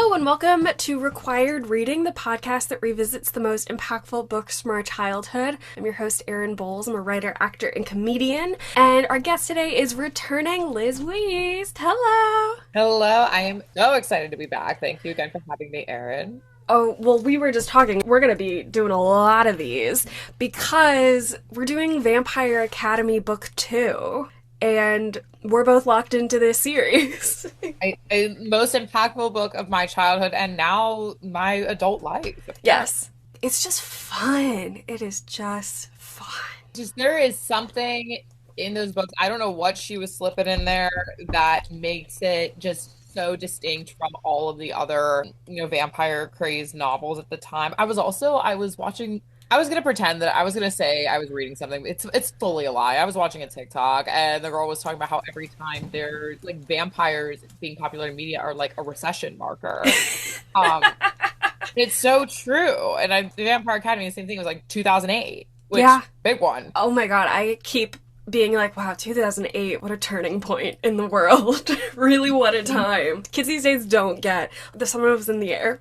Hello and welcome to Required Reading, the podcast that revisits the most impactful books from our childhood. I'm your host, Erin Bowles. I'm a writer, actor, and comedian. And our guest today is returning Liz Wiest. Hello! Hello, I am so excited to be back. Thank you again for having me, Erin. Oh, well, we were just talking. We're going to be doing a lot of these because we're doing Vampire Academy Book 2. And we're both locked into this series. Most impactful book of my childhood and now my adult life. Yes. It's just fun. It is just fun. Just there is something in those books. I don't know what she was slipping in there that makes it just so distinct from all of the other, vampire crazed novels at the time. I was watching. I was gonna pretend that I was gonna say I was reading something. It's fully a lie. I was watching a TikTok and the girl was talking about how every time there's like vampires being popular in media are like a recession marker. Um, it's so true. And the Vampire Academy, the same thing, was like 2008, which Yeah. big one. Oh my god, I keep being like, wow, 2008, what a turning point in the world. Really, what a time. Kids these days don't get the summer was in the air.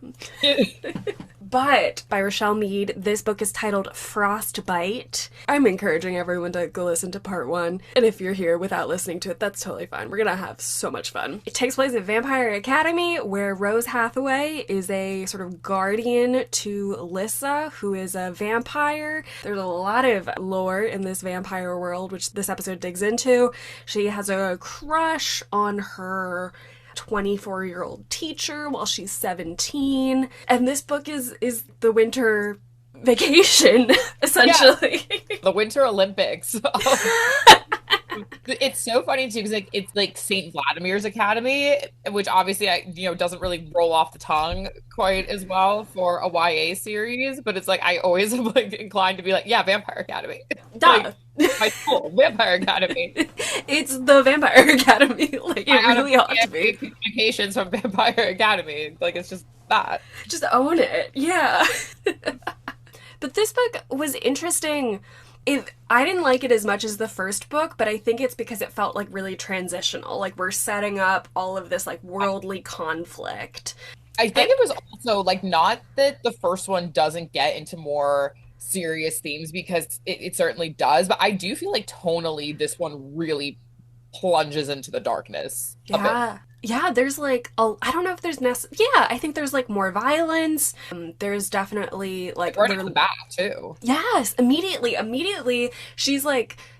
But by Richelle Mead, this book is titled Frostbite. I'm encouraging everyone to go listen to part 1. And if you're here without listening to it, that's totally fine. We're gonna have so much fun. It takes place at Vampire Academy, where Rose Hathaway is a sort of guardian to Lissa, who is a vampire. There's a lot of lore in this vampire world, which this episode digs into. She has a crush on her 24-year-old teacher while she's 17, and this book is the winter vacation essentially. Yeah. The Winter Olympics. It's so funny too because it's like Saint Vladimir's Academy, which obviously doesn't really roll off the tongue quite as well for a YA series, but it's like I always am like inclined to be like, yeah, Vampire Academy. Duh. Like, my school, Vampire Academy. It's the Vampire Academy. Like, it really ought to be. Communications from Vampire Academy. Like, it's just that. Just own it. Yeah. But this book was interesting. I didn't like it as much as the first book, but I think it's because it felt like really transitional. Like, we're setting up all of this like worldly conflict. I think it was also like not that the first one doesn't get into more serious themes, because it certainly does, but I do feel like tonally this one really plunges into the darkness a bit. Yeah, there's like I don't know if there's yeah, I think there's like more violence. There's definitely like Right off the bat too. Yes, immediately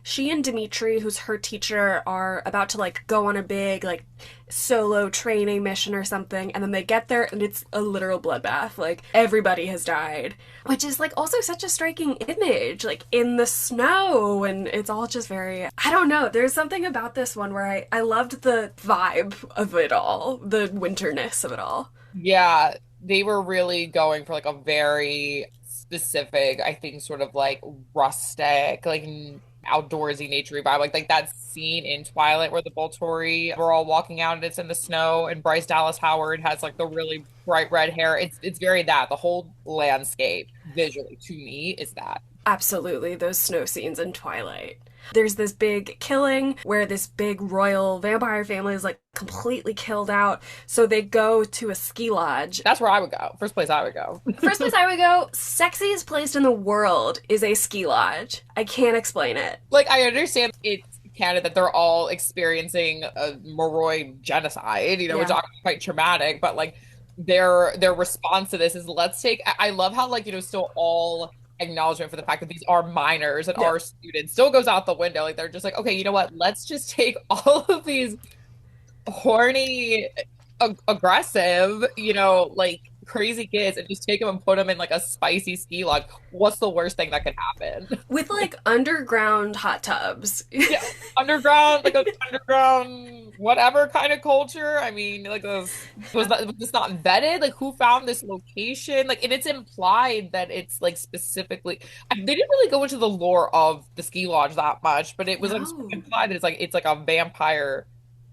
she and Dimitri, who's her teacher, are about to like go on a big like solo training mission or something, and then they get there and it's a literal bloodbath. Like, everybody has died, which is like also such a striking image, like in the snow, and it's all just very, I don't know, there's something about this one where I loved the vibe of it all, the winterness of it all. Yeah, they were really going for like a very specific, I think, sort of like rustic, like outdoorsy, naturey vibe. Like that scene in Twilight where the Volturi are all walking out and it's in the snow, and Bryce Dallas Howard has like the really bright red hair. It's very that. The whole landscape visually to me is that. Absolutely, those snow scenes in Twilight. There's this big killing where this big royal vampire family is like completely killed out. So they go to a ski lodge. That's where I would go. First place I would go. First place I would go, sexiest place in the world is a ski lodge. I can't explain it. Like, I understand it's Canada that they're all experiencing a Moroi genocide, which is quite traumatic, but like their response to this is, let's take, I love how like, still all acknowledgement for the fact that these are minors and are students still goes out the window. Like, they're just like, okay, you know what, let's just take all of these horny, aggressive, like crazy kids and just take them and put them in like a spicy ski lodge. What's the worst thing that could happen? With like underground hot tubs. Yeah, underground, like an underground whatever kind of culture. I mean, like, was this not vetted? Like, who found this location? Like, and it's implied that it's like specifically, they didn't really go into the lore of the ski lodge that much, but it was like implied that it's like a vampire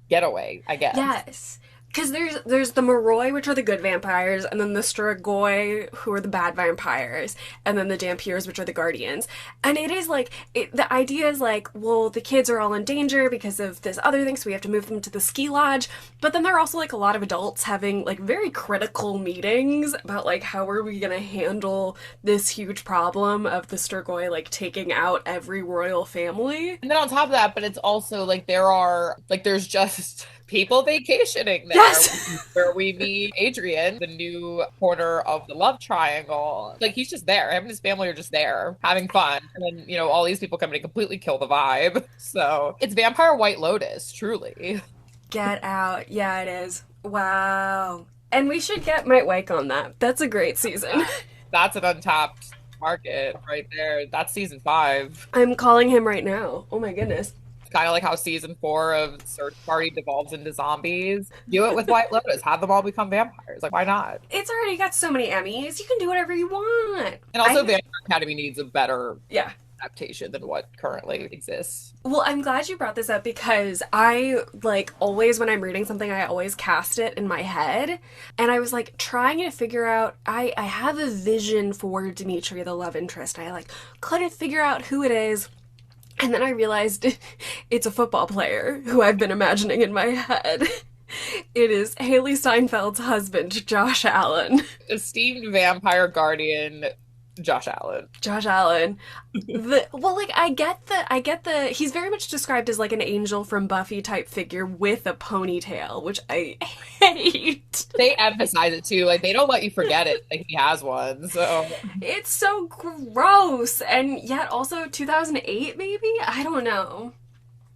getaway, I guess. Yes. Because there's the Moroi, which are the good vampires, and then the Strigoi, who are the bad vampires, and then the Dampiers, which are the guardians. And it is like the idea is like, well, the kids are all in danger because of this other thing, so we have to move them to the ski lodge. But then there are also like a lot of adults having like very critical meetings about like how are we gonna handle this huge problem of the Strigoi like taking out every royal family. And then on top of that, but it's also like there's just people vacationing there Yes. where we meet Adrian, the new corner of the love triangle. Like he's just there. Him and his family are just there having fun. And then, all these people come in and completely kill the vibe. So it's Vampire White Lotus, truly. Get out. Yeah, it is. Wow. And we should get Mike Wake on that. That's a great season. That's an untapped market right there. That's season 5. I'm calling him right now. Oh my goodness. Kind of like how season 4 of Search Party devolves into zombies. Do it with White Lotus. Have them all become vampires. Like, why not? It's already got so many Emmys. You can do whatever you want. And also, Vampire Academy needs a better yeah adaptation than what currently exists. Well, I'm glad you brought this up because I, like, always when I'm reading something, I always cast it in my head. And I was, like, trying to figure out, I have a vision for Dimitri, the love interest. I, like, couldn't figure out who it is. And then I realized it's a football player who I've been imagining in my head. It is Haley Steinfeld's husband, Josh Allen. Esteemed vampire guardian, Josh Allen. Josh Allen. I get the he's very much described as like an angel from Buffy type figure with a ponytail, which I hate. They emphasize it too. Like they don't let you forget it. Like he has one. So it's so gross. And yet also 2008 maybe? I don't know.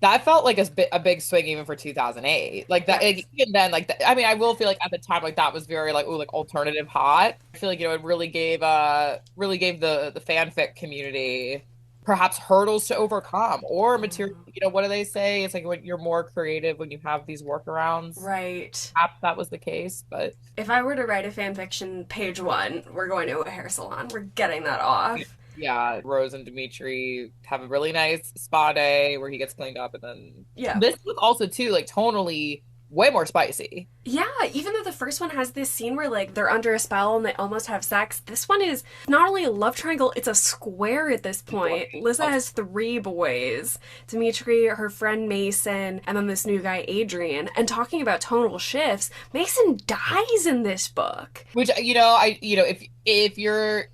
That felt like a big swing even for 2008. Like that, yes. Even then, like I mean, I will feel like at the time, like that was very like like alternative hot. I feel like it really gave the fanfic community perhaps hurdles to overcome or material. What do they say? It's like when you're more creative when you have these workarounds. Right. Perhaps that was the case, but if I were to write a fanfiction, page 1, we're going to a hair salon. We're getting that off. Yeah, Rose and Dimitri have a really nice spa day where he gets cleaned up, and then this was also too like tonally way more spicy. Yeah, even though the first one has this scene where like they're under a spell and they almost have sex, this one is not only a love triangle, it's a square at this point. Lissa has 3 boys. Dimitri, her friend Mason, and then this new guy Adrian. And talking about tonal shifts, Mason dies in this book. Which if you're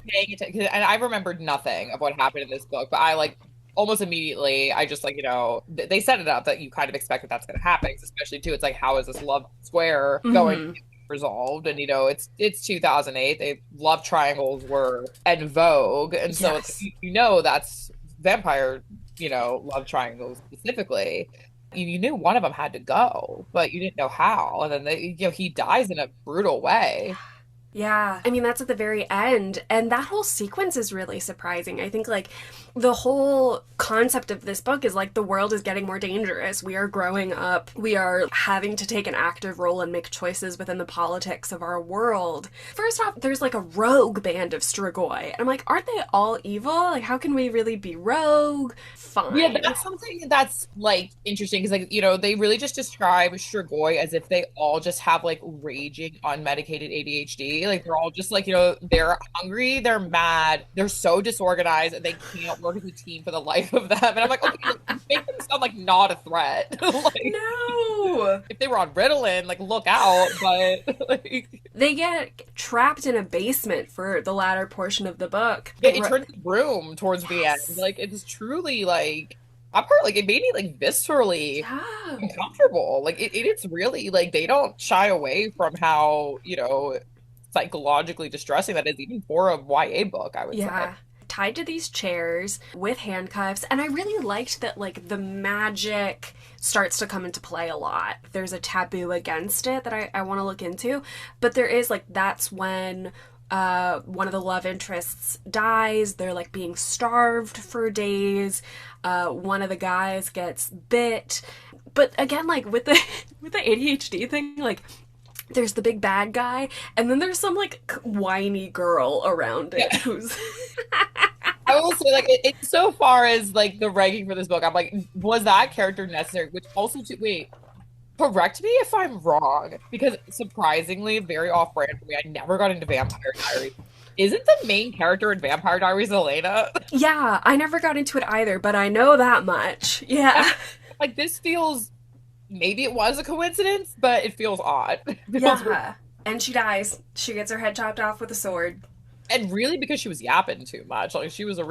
paying attention, and I remembered nothing of what happened in this book, but I like almost immediately I just like they set it up that you kind of expect that that's going to happen, especially too it's like how is this love square going to be resolved? And it's 2008, they love triangles were en vogue, and so yes. That's vampire love triangles specifically. You knew one of them had to go, but you didn't know how, and then he dies in a brutal way. Yeah, I mean, that's at the very end, and that whole sequence is really surprising. I think, like, the whole concept of this book is, like, the world is getting more dangerous. We are growing up. We are having to take an active role and make choices within the politics of our world. First off, there's, like, a rogue band of Strigoi, and I'm like, aren't they all evil? Like, how can we really be rogue? Fine. Yeah, that's something that's, like, interesting, because, like, they really just describe Strigoi as if they all just have, like, raging, unmedicated ADHD. Like they're all just like, they're hungry, they're mad, they're so disorganized, and they can't work as a team for the life of them. And I'm like, okay, make them sound like not a threat. Like, no. If they were on Ritalin, like look out. But like, they get trapped in a basement for the latter portion of the book. Yeah, it turns room towards the end. Like it's truly like. Like it made me like viscerally uncomfortable. Like it's really like they don't shy away from how psychologically distressing that is, even for a YA book, I would say. Tied to these chairs with handcuffs, and I really liked that like the magic starts to come into play a lot. There's a taboo against it that I want to look into, but there is like that's when one of the love interests dies. They're like being starved for days. One of the guys gets bit, but again, like with the ADHD thing, like there's the big bad guy, and then there's some like whiny girl around it who's. I will say, like, it so far as like the ranking for this book, I'm like, was that character necessary? Which also, wait, Correct me if I'm wrong, because surprisingly, very off-brand for me, I never got into Vampire Diaries. Isn't the main character in Vampire Diaries Elena? Yeah, I never got into it either, but I know that much. Yeah. Like this feels, maybe it was a coincidence, but it feels odd. It feels weird. Yeah. And she dies. She gets her head chopped off with a sword. And really because she was yapping too much. Like she was a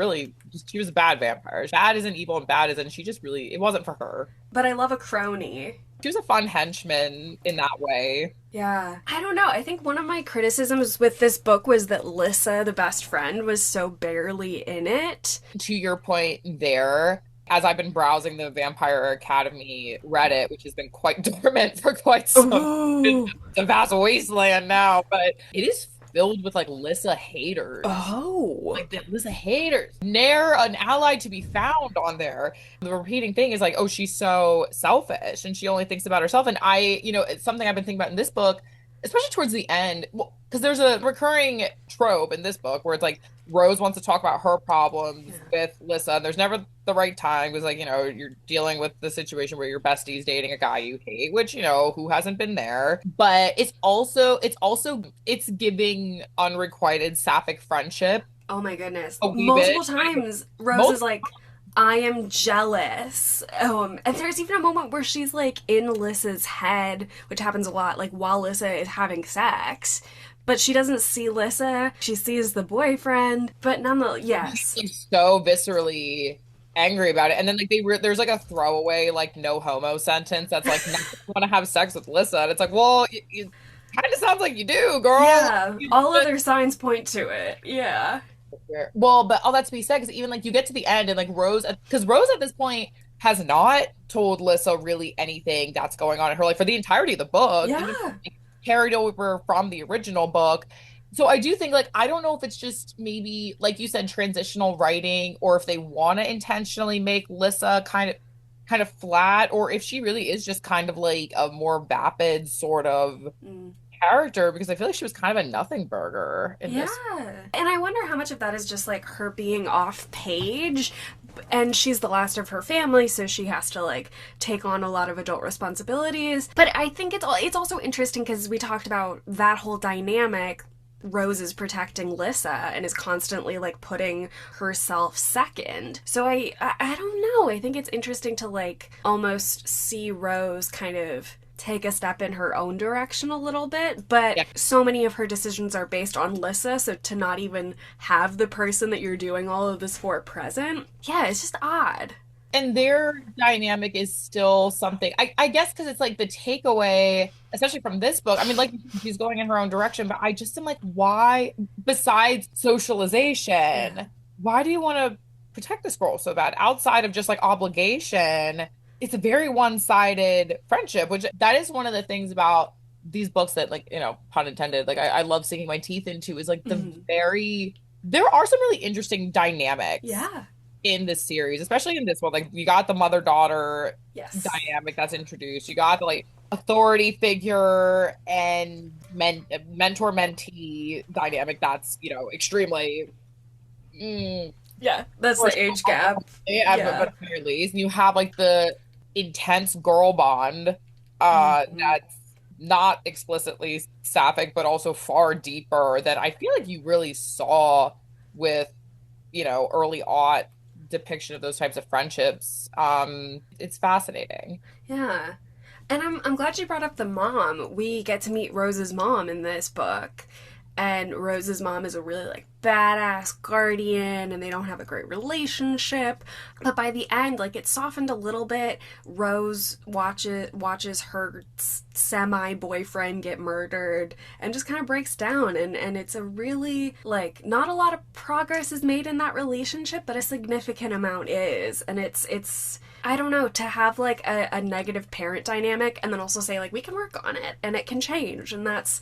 bad vampire. Bad isn't evil and bad isn't, she just really, it wasn't for her. But I love a crony. She was a fun henchman in that way. Yeah. I don't know. I think one of my criticisms with this book was that Lissa, the best friend, was so barely in it. To your point there, as I've been browsing the Vampire Academy Reddit, which has been quite dormant for quite some, Ooh. it's a vast wasteland now, but it is filled with like Lissa haters. Oh. Like the Lissa haters. Ne'er an ally to be found on there. The repeating thing is like, oh, she's so selfish and she only thinks about herself. And it's something I've been thinking about in this book, especially towards the end, well, because there's a recurring trope in this book where it's like Rose wants to talk about her problems with Lissa, and there's never the right time because, like, you're dealing with the situation where your bestie's dating a guy you hate, which, who hasn't been there. But it's giving unrequited sapphic friendship. Oh my goodness. A wee Multiple bit. times, Rose is like, I am jealous. And there's even a moment where she's like in Lissa's head, which happens a lot, like while Lissa is having sex. But she doesn't see Lissa. She sees the boyfriend. But nonetheless, yes. She's so viscerally angry about it. And then like there's like a throwaway like no homo sentence that's like, not want to have sex with Lissa. And it's like, well, it kind of sounds like you do, girl. Yeah. All other signs point to it. Yeah. Well, but all that to be said, because even like you get to the end and like because Rose at this point has not told Lissa really anything that's going on in her life for the entirety of the book. Yeah. Even, like, carried over from the original book. So I do think like I don't know if it's just maybe like you said transitional writing, or if they want to intentionally make Lissa kind of flat, or if she really is just kind of like a more vapid sort of character, because I feel like she was kind of a nothing burger in this. And I wonder how much of that is just like her being off page, and she's the last of her family, so she has to like take on a lot of adult responsibilities. But I think it's also interesting because we talked about that whole dynamic. Rose is protecting Lissa and is constantly like putting herself second. So I don't know. I think it's interesting to like almost see Rose kind of take a step in her own direction a little bit, but so many of her decisions are based on Lissa, so to not even have the person that you're doing all of this for present, it's just odd. And their dynamic is still something, I guess, because it's like the takeaway, especially from this book. I mean, like, she's going in her own direction, but I just am like, why, besides socialization, why do you want to protect this girl so bad? Outside of just like obligation, it's a very one-sided friendship, which that is one of the things about these books that, like, pun intended, like I love sinking my teeth into, is like there are some really interesting dynamics. In this series, especially in this one, like you got the mother-daughter dynamic that's introduced. You got the like authority figure and mentor-mentee dynamic that's extremely that's the age gap. But at the very least, and you have like the intense girl bond that's not explicitly sapphic, but also far deeper that I feel like you really saw with early aught depiction of those types of friendships. It's fascinating. Yeah. And I'm glad you brought up the mom. We get to meet Rose's mom in this book. And Rose's mom is a really like badass guardian, and they don't have a great relationship. But by the end, like, it's softened a little bit. Rose watches her semi-boyfriend get murdered and just kind of breaks down. And it's a really, like, not a lot of progress is made in that relationship, but a significant amount is. And it's I don't know, to have like a negative parent dynamic and then also say like, we can work on it and it can change, and that's,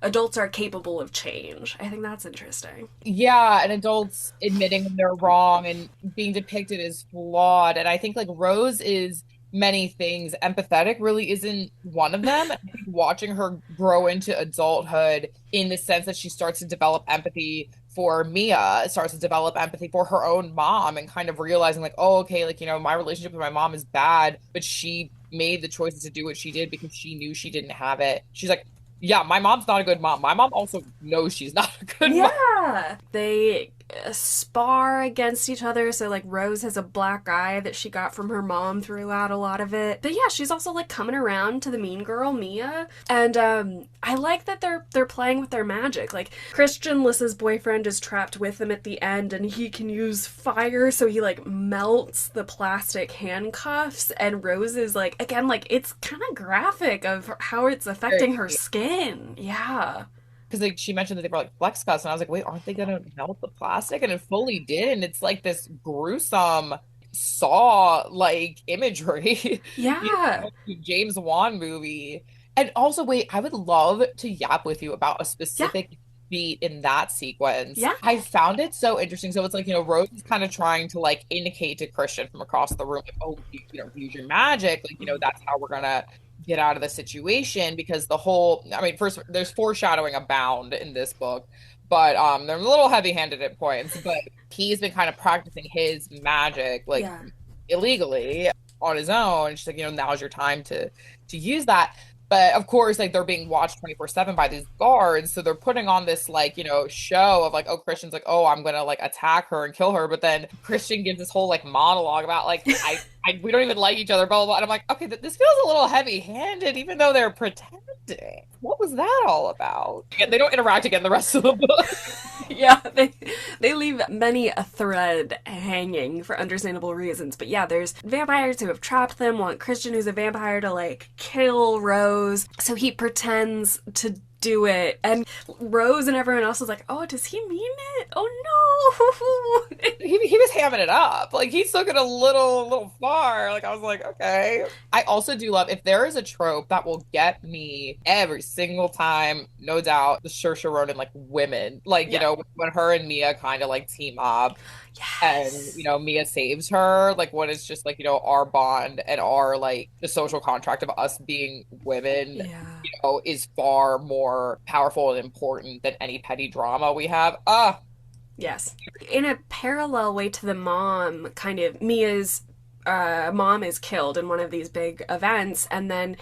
adults are capable of change. I think that's interesting. Yeah, and adults admitting when they're wrong and being depicted as flawed. And I think like Rose is many things. Empathetic really isn't one of them. I think watching her grow into adulthood in the sense that she starts to develop empathy for Mia, starts to develop empathy for her own mom, and kind of realizing like, oh, okay, like, my relationship with my mom is bad, but she made the choices to do what she did because she knew she didn't have it. She's like, yeah, my mom's not a good mom. My mom also knows she's not a good mom. Yeah. They spar against each other. So, like, Rose has a black eye that she got from her mom throughout a lot of it. But yeah, she's also, like, coming around to the mean girl, Mia. And I like that they're playing with their magic. Like, Christian, Lissa's boyfriend, is trapped with them at the end, and he can use fire, so he, like, melts the plastic handcuffs. And Rose is, like, again, like, it's kind of graphic of how it's affecting her skin. Yeah. Because like she mentioned that they were like flex cuts, and I was like, wait, aren't they gonna melt the plastic? And it fully did, and it's like this gruesome saw like imagery. Yeah. James Wan movie. And also, wait, I would love to yap with you about a Yeah. specific beat in that sequence. Yeah. I found it so interesting. So it's like, Rose is kind of trying to like indicate to Christian from across the room, like, oh, use your magic. Like, that's how we're gonna get out of the situation, because first there's foreshadowing abound in this book, but they're a little heavy-handed at points, but he's been kind of practicing his magic like illegally on his own. She's like, now's your time to use that. But of course, like, they're being watched 24/7 by these guards. So they're putting on this, like, show of like, oh, Christian's like, oh, I'm gonna like attack her and kill her. But then Christian gives this whole like monologue about like, we don't even like each other, blah, blah, blah. And I'm like, okay, this feels a little heavy-handed, even though they're pretending. What was that all about? They don't interact again the rest of the book. Yeah, they leave many a thread hanging for understandable reasons. But yeah, there's vampires who have trapped them, want Christian, who's a vampire, to like kill Rose. So he pretends to do it, and Rose and everyone else is like, oh, does he mean it? Oh no. he was hamming it up. Like, he took it a little far. Like, I was like, okay. I also do love, if there is a trope that will get me every single time, no doubt, the Saoirse Ronan, like, women. Like, when her and Mia kind of like team up. Yes. And, Mia saves her, like, when it's just like, our bond and our, like, the social contract of us being women, is far more powerful and important than any petty drama we have. Yes. In a parallel way to the mom, kind of, Mia's mom is killed in one of these big events, and then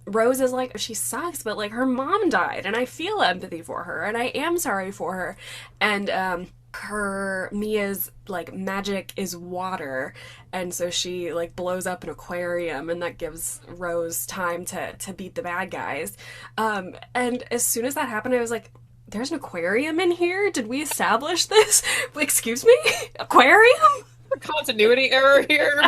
Rose is like, she sucks, but like, her mom died, and I feel empathy for her, and I am sorry for her. And Mia's like magic is water, and so she like blows up an aquarium, and that gives Rose time to beat the bad guys. And as soon as that happened, I was like, there's an aquarium in here? Did we establish this? Excuse me? Aquarium? Continuity error here.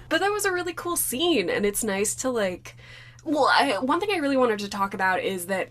But that was a really cool scene, and it's nice to like, one thing I really wanted to talk about is that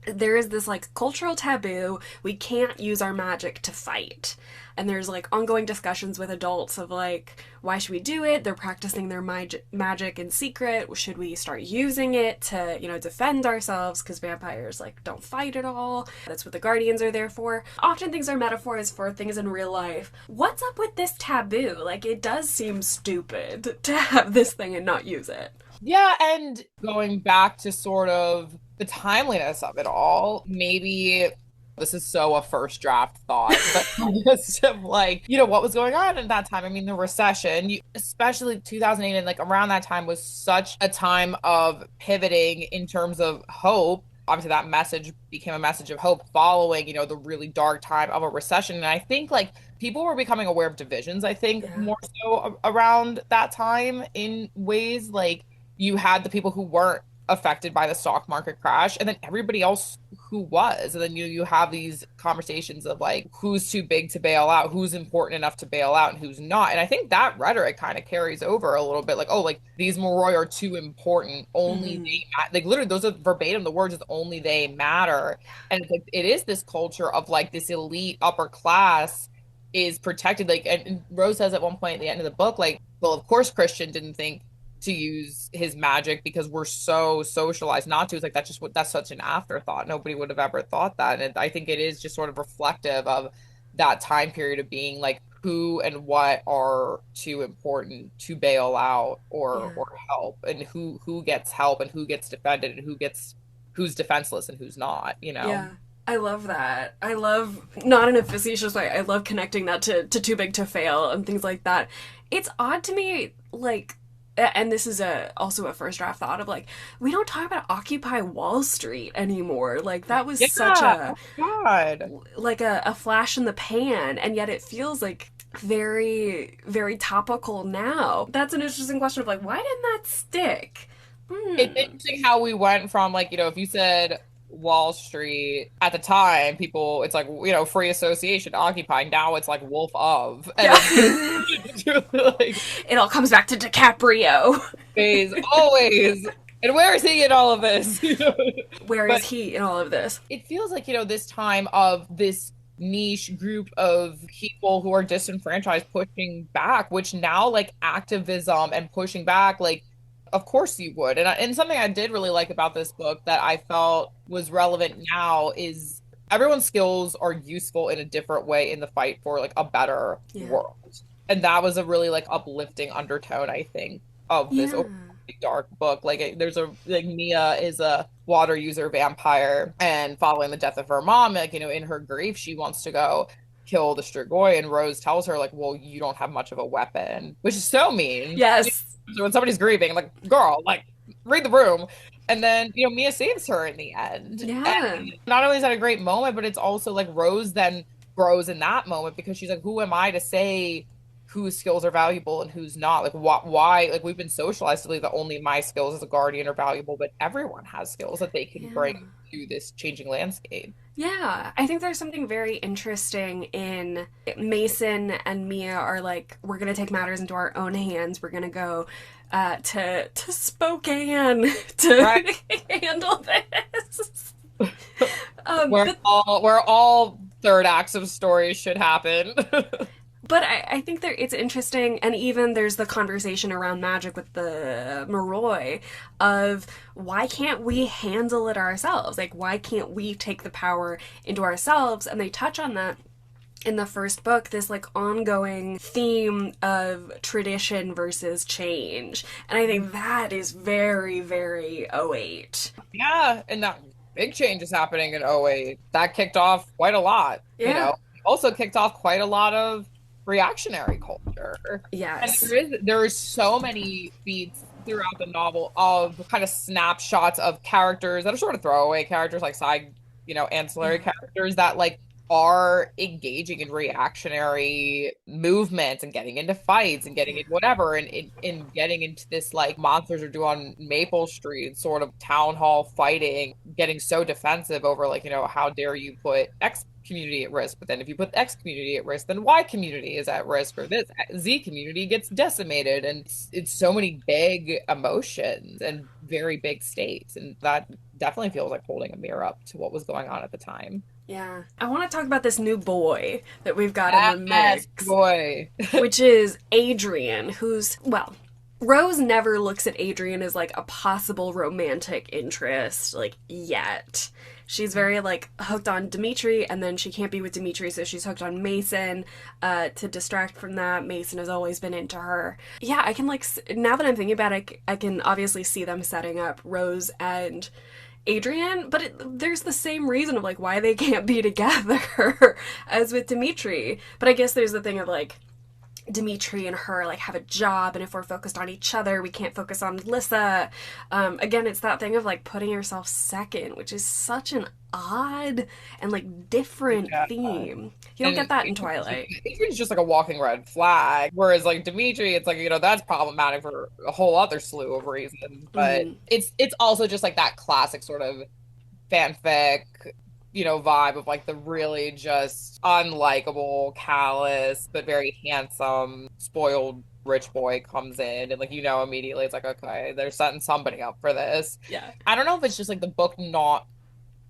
there is this like cultural taboo. We can't use our magic to fight. And there's like ongoing discussions with adults of like, why should we do it? They're practicing their magic in secret. Should we start using it to, defend ourselves? Because vampires like don't fight at all. That's what the guardians are there for. Often things are metaphors for things in real life. What's up with this taboo? Like, it does seem stupid to have this thing and not use it. Yeah, and going back to sort of the timeliness of it all, maybe this is so a first draft thought, but just of like, what was going on at that time. I mean, the recession, especially 2008, and like around that time was such a time of pivoting in terms of hope. Obviously, that message became a message of hope following, the really dark time of a recession. And I think like people were becoming aware of divisions, I think, more so around that time, in ways like you had the people who weren't affected by the stock market crash, and then everybody else who was. And then you have these conversations of like, who's too big to bail out, who's important enough to bail out, and who's not. And I think that rhetoric kind of carries over a little bit, like, oh, like, these Moroi are too important, only they like, literally those are verbatim the words, is only they matter. And it's like, it is this culture of like this elite upper class is protected, like, and Rose says at one point at the end of the book, like, well, of course Christian didn't think to use his magic because we're so socialized not to. It's like, that's such an afterthought. Nobody would have ever thought that. And I think it is just sort of reflective of that time period of being like, who and what are too important to bail out or help, and who gets help and who gets defended and who's defenseless and who's not, Yeah. I love that. I love, not in a facetious way, I love connecting that to too big to fail and things like that. It's odd to me, like, and this is also a first draft thought of like, we don't talk about Occupy Wall Street anymore. Like that was such Yeah. Oh God. like a flash in the pan, and yet it feels like very, very topical now. That's an interesting question of like, why didn't that stick? It's interesting how we went from like, if you said Wall Street at the time, people, it's like, free association, Occupy. Now it's like Wolf of. And Yeah. like, It all comes back to DiCaprio. always. And where is he in all of this? Where But is he in all of this? it feels like, this time of this niche group of people who are disenfranchised pushing back, which now like activism and pushing back, like, of course you would. And something I did really like about this book that I felt was relevant now is everyone's skills are useful in a different way in the fight for like a better world. And that was a really like uplifting undertone, I think, of this dark book. Like there's like Mia is a water user vampire, and following the death of her mom, like, in her grief, she wants to go kill the Strigoi, and Rose tells her like, well, you don't have much of a weapon, which is so mean. Yes. So when somebody's grieving, like, girl, like, read the room. And then, Mia saves her in the end. Yeah. And not only is that a great moment, but it's also like Rose then grows in that moment, because she's like, who am I to say whose skills are valuable and who's not? Like, why? Like, we've been socialized to believe that only my skills as a guardian are valuable, but everyone has skills that they can bring to this changing landscape. Yeah, I think there's something very interesting in Mason and Mia are like, we're gonna take matters into our own hands. We're gonna go to Spokane to handle this. Where all third acts of stories should happen. But I think it's interesting, and even there's the conversation around magic with the Moroi of why can't we handle it ourselves? Like, why can't we take the power into ourselves? And they touch on that in the first book, this like ongoing theme of tradition versus change. And I think that is very, very 08. Yeah, and that big change is happening in 08. That kicked off quite a lot, Also kicked off quite a lot of reactionary culture. Yes. And there is so many beats throughout the novel of kind of snapshots of characters that are sort of throwaway characters, like side, ancillary characters that like are engaging in reactionary movements and getting into fights and getting in whatever, and in getting into this like monsters are due on Maple Street sort of town hall fighting, getting so defensive over like, how dare you put X community at risk, but then if you put X community at risk, then Y community is at risk, or this Z community gets decimated. And it's so many big emotions and very big stakes, and that definitely feels like holding a mirror up to what was going on at the time. Yeah. I want to talk about this new boy that we've got in the mix. Boy. Which is Adrian, who's, well, Rose never looks at Adrian as like a possible romantic interest, like, yet. She's very like hooked on Dimitri, and then she can't be with Dimitri, so she's hooked on Mason to distract from that. Mason has always been into her. Yeah, I can like, now that I'm thinking about it, I can obviously see them setting up Rose and Adrian, but there's the same reason of like why they can't be together as with Dimitri. But I guess there's the thing of like Dimitri and her like have a job, and if we're focused on each other, we can't focus on Lissa. Again, it's that thing of like putting yourself second, which is such an odd and like different theme. You don't get that in Twilight. Adrian's just like a walking red flag, whereas like Dimitri, it's like, that's problematic for a whole other slew of reasons. But it's also just like that classic sort of fanfic, vibe of like the really just unlikable, callous, but very handsome, spoiled rich boy comes in, and like, immediately it's like, okay, they're setting somebody up for this. Yeah. I don't know if it's just like the book not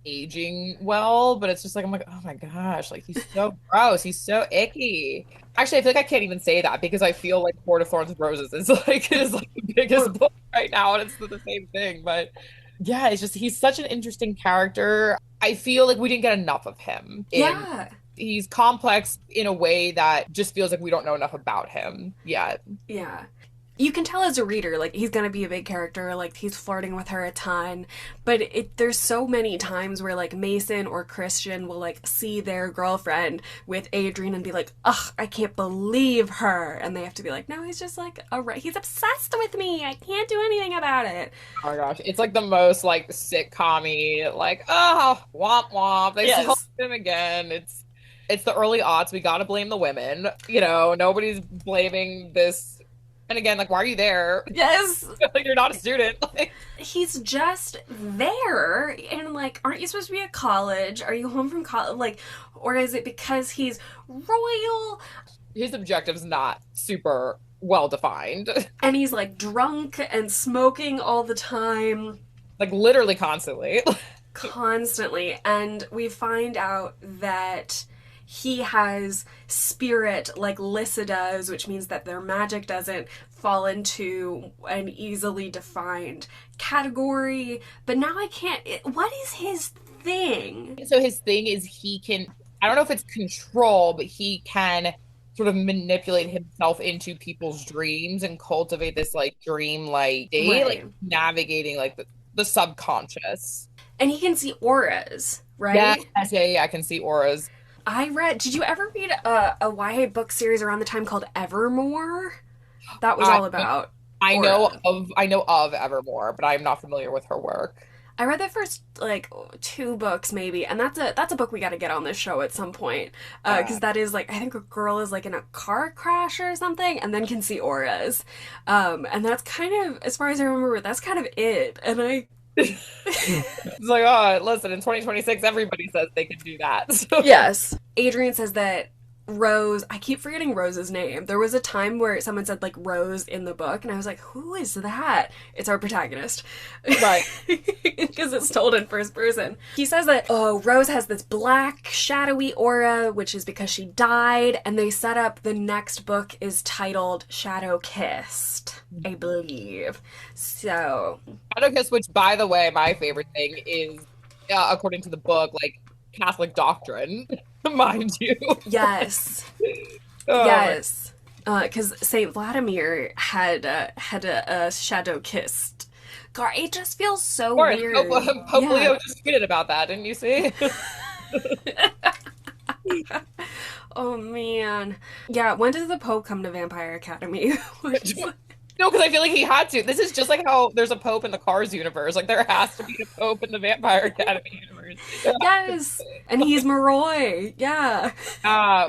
aging well, but it's just like, I'm like, oh my gosh, like he's so gross, he's so icky. Actually, I feel like I can't even say that, because I feel like Court of Thorns and Roses is like the biggest book right now, and it's the same thing. But yeah, it's just, he's such an interesting character. I feel like we didn't get enough of him. He's complex in a way that just feels like we don't know enough about him yet. Yeah. You can tell as a reader, like, he's gonna be a big character, like, he's flirting with her a ton, but there's so many times where, like, Mason or Christian will, like, see their girlfriend with Adrian and be like, ugh, I can't believe her, and they have to be like, no, he's just, like, he's obsessed with me, I can't do anything about it. Oh my gosh, it's like the most, like, sitcom-y, like, oh, womp womp, they Yes. saw him again. It's the early aughts, we gotta blame the women, you know, nobody's blaming this. And again, like, why are you there? Yes. Like, you're not a student. Like, He's just there, and, like, aren't you supposed to be at college? Are you home from college? Like, or is it because he's royal? his objective's not super well defined. And he's, like, drunk and smoking all the time. Like, literally constantly. Constantly. And we find out that he has spirit like Lyssa does, which means that their magic doesn't fall into an easily defined category. But now I can't. What is his thing? So his thing is he can, I don't know if it's control, but he can sort of manipulate himself into people's dreams and cultivate this, like, dream-like state, Right. like, navigating, like, the subconscious. And he can see auras, right? Yeah, I can see auras. Did you ever read a YA book series around the time called Evermore? That was all about I aura. know of Evermore, but I'm not familiar with her work. I read the first, like, 2 books maybe, and that's a book we got to get on this show at some point, because that is, like, I think a girl is, like, in a car crash or something and then can see auras, and that's kind of, as far as I remember, that's kind of it. And It's like, oh, listen, in 2026, everybody says they can do that. So. Yes, Adrian says that Rose, I keep forgetting Rose's name. There was a time where someone said, like, Rose in the book, and I was like, who is that? It's our protagonist. Right. Because it's told in first person. He says that, oh, Rose has this black, shadowy aura, which is because she died, and they set up the next book is titled Shadow Kissed, I believe. So. Shadow Kiss, which, by the way, my favorite thing is, according to the book, like, Catholic doctrine, mind you. Yes. Oh, Yes. Because Saint Vladimir had a shadow kissed. God, it just feels so weird. Pope Leo just tweeted about that, didn't you see? Oh man. Yeah, when does the Pope come to Vampire Academy? No, because I feel like he had to. This is just like how there's a Pope in the Cars universe. Like, there has to be a Pope in the Vampire Academy universe. Yes. And he's Moroi. Yeah.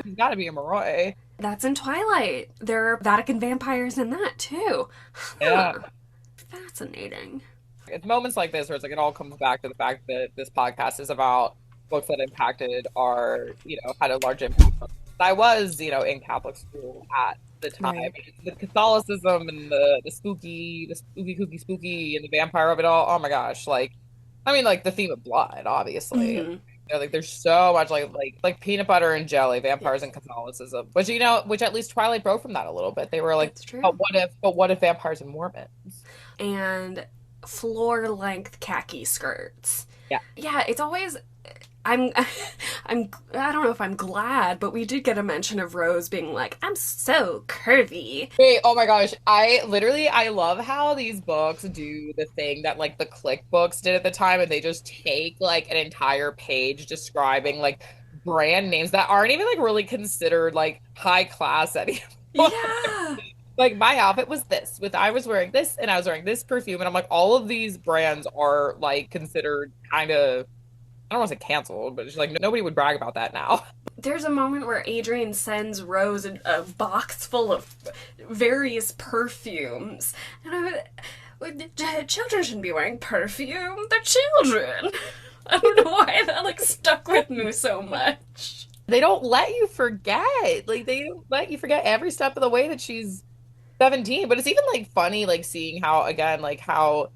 He's got to be a Moroi. That's in Twilight. There are Vatican vampires in that too. Yeah. Fascinating. It's moments like this where it's like it all comes back to the fact that this podcast is about books that impacted our, had a large impact. I was, in Catholic school at the time. Right. The Catholicism and the spooky, spooky, and the vampire of it all. Oh my gosh! Like the theme of blood, obviously. Mm-hmm. Like there's so much like peanut butter and jelly, vampires and Catholicism. Which which at least Twilight broke from that a little bit. They were like, That's true. but what if vampires and Mormons? And floor length khaki skirts. Yeah. Yeah, it's always I don't know if I'm glad, but we did get a mention of Rose being like, I'm so curvy. Wait, oh my gosh. I love how these books do the thing that like the click books did at the time, and they just take like an entire page describing like brand names that aren't even like really considered like high class anymore. Yeah. Like my outfit was this, I was wearing this and I was wearing this perfume, and I'm like, all of these brands are like considered kind of, I don't want to say canceled, but it's like nobody would brag about that now. There's a moment where Adrian sends Rose a box full of various perfumes. And children shouldn't be wearing perfume. They're children. I don't know why that like stuck with me so much. They don't let you forget. Like they don't let you forget every step of the way that she's 17. But it's even like funny like seeing how, again, like how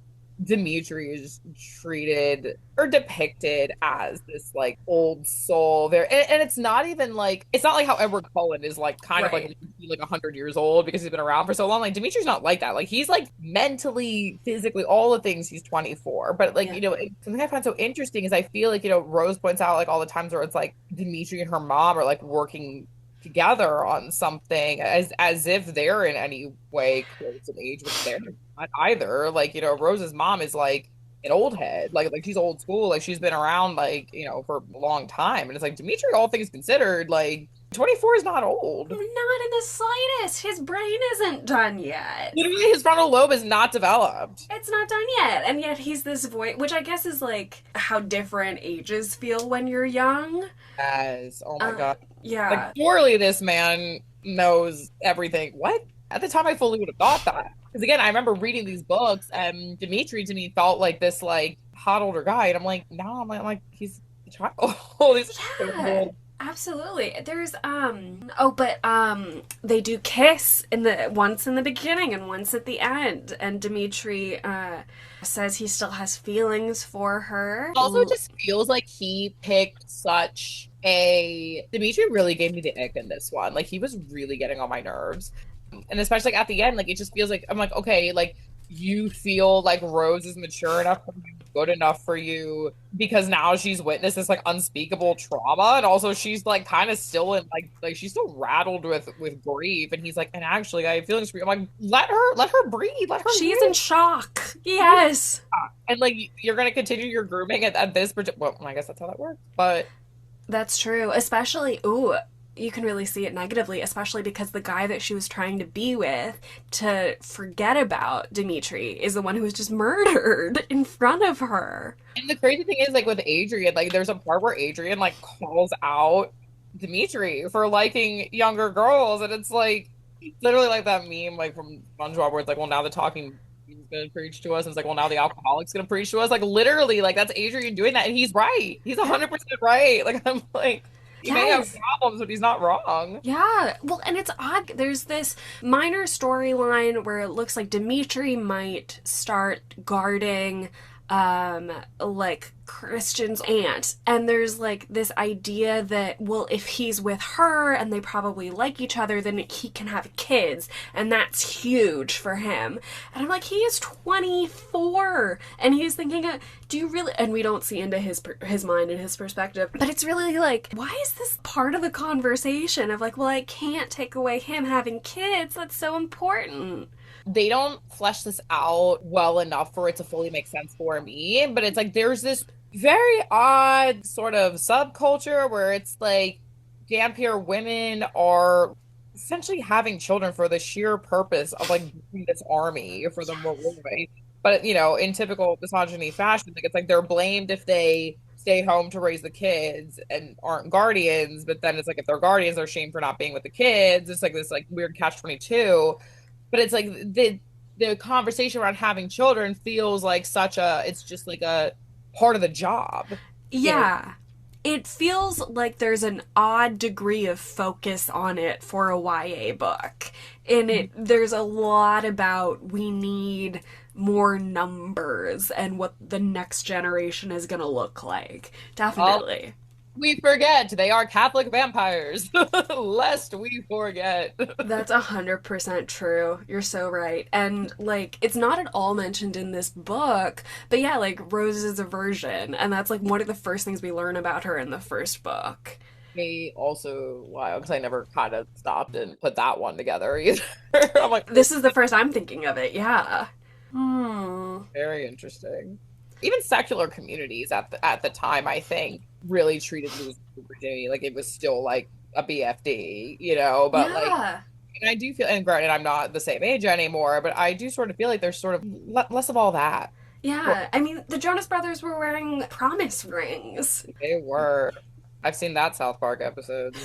Dimitri is treated or depicted as this like old soul there, and it's not even like, it's not like how Edward Cullen is like kind of like 100 years old because he's been around for so long. Like Dimitri's not like that. Like he's like mentally, physically, all the things, he's 24. But like something I find so interesting is I feel like Rose points out like all the times where it's like Dimitri and her mom are like working together on something as if they're in any way close in age, which they're not either. Like, Rose's mom is like an old head, like she's old school, like she's been around like, for a long time. And it's like Dimitri, all things considered, like 24 is not old. Not in the slightest. His brain isn't done yet. Literally, his frontal lobe is not developed. It's not done yet. And yet he's this voice, which I guess is like how different ages feel when you're young. Yes. Oh my God. Yeah. Like, surely this man knows everything. What? At the time, I fully would have thought that. Because again, I remember reading these books, and Dimitri to me felt like this like hot older guy, and I'm like, no, I'm like he's a child. He's yeah. Absolutely. There's they do kiss once in the beginning and once at the end, and Dimitri says he still has feelings for her. Also, it just feels like he picked such a Dimitri really gave me the ick in this one. Like he was really getting on my nerves. And especially like, at the end, like it just feels like I'm like, okay, like you feel like Rose is mature enough for you, good enough for you, because now she's witnessed this like unspeakable trauma, and also she's like kind of still in like she's still rattled with grief, and he's like, and actually I have feelings for you. I'm like, let her breathe, let her she's breathe. In shock. Yes. And like you're gonna continue your grooming at this well, I guess that's how that works, but that's true. Especially you can really see it negatively, especially because the guy that she was trying to be with to forget about Dimitri is the one who was just murdered in front of her. And the crazy thing is, like, with Adrian, like, there's a part where Adrian, like, calls out Dimitri for liking younger girls. And it's, like, literally like that meme, like, from SpongeBob where it's like, well, now the talking is going to preach to us. And it's like, well, now the alcoholic's going to preach to us. Like, literally, like, that's Adrian doing that. And he's right. He's 100% right. Like, I'm like... He may have problems, but he's not wrong. Yeah. Well, and it's odd. There's this minor storyline where it looks like Dimitri might start guarding, like, Christian's aunt. And there's, like, this idea that, well, if he's with her and they probably like each other, then he can have kids. And that's huge for him. And I'm like, he is 24. And he's thinking, do you really... And we don't see into his mind and his perspective. But it's really like, why is this part of the conversation of like, well, I can't take away him having kids. That's so important. They don't flesh this out well enough for it to fully make sense for me, but it's like there's this very odd sort of subculture where it's like Dampier women are essentially having children for the sheer purpose of like doing this army for the Moroi. But in typical misogyny fashion, like it's like they're blamed if they stay home to raise the kids and aren't guardians, but then it's like if they're guardians, they're shamed for not being with the kids. It's like this like weird catch-22. But it's like the conversation around having children feels like it's just like a part of the job. Yeah. It feels like there's an odd degree of focus on it for a YA book. And there's a lot about we need more numbers and what the next generation is going to look like. Definitely. We forget they are Catholic vampires, lest we forget. That's 100% true. You're so right. And, like, it's not at all mentioned in this book, but yeah, like, Rose is a virgin, and that's, like, one of the first things we learn about her in the first book. Me also, wow, because I never kind of stopped and put that one together either. I'm like, this is the first I'm thinking of it, yeah. Very interesting. Even secular communities at the time, I think, really treated Louis virginity like it was still like a BFD, but like, and I do feel, and granted, I'm not the same age anymore, but I do sort of feel like there's sort of less of all that. Yeah, I mean, the Jonas Brothers were wearing promise rings. They were. I've seen that South Park episode.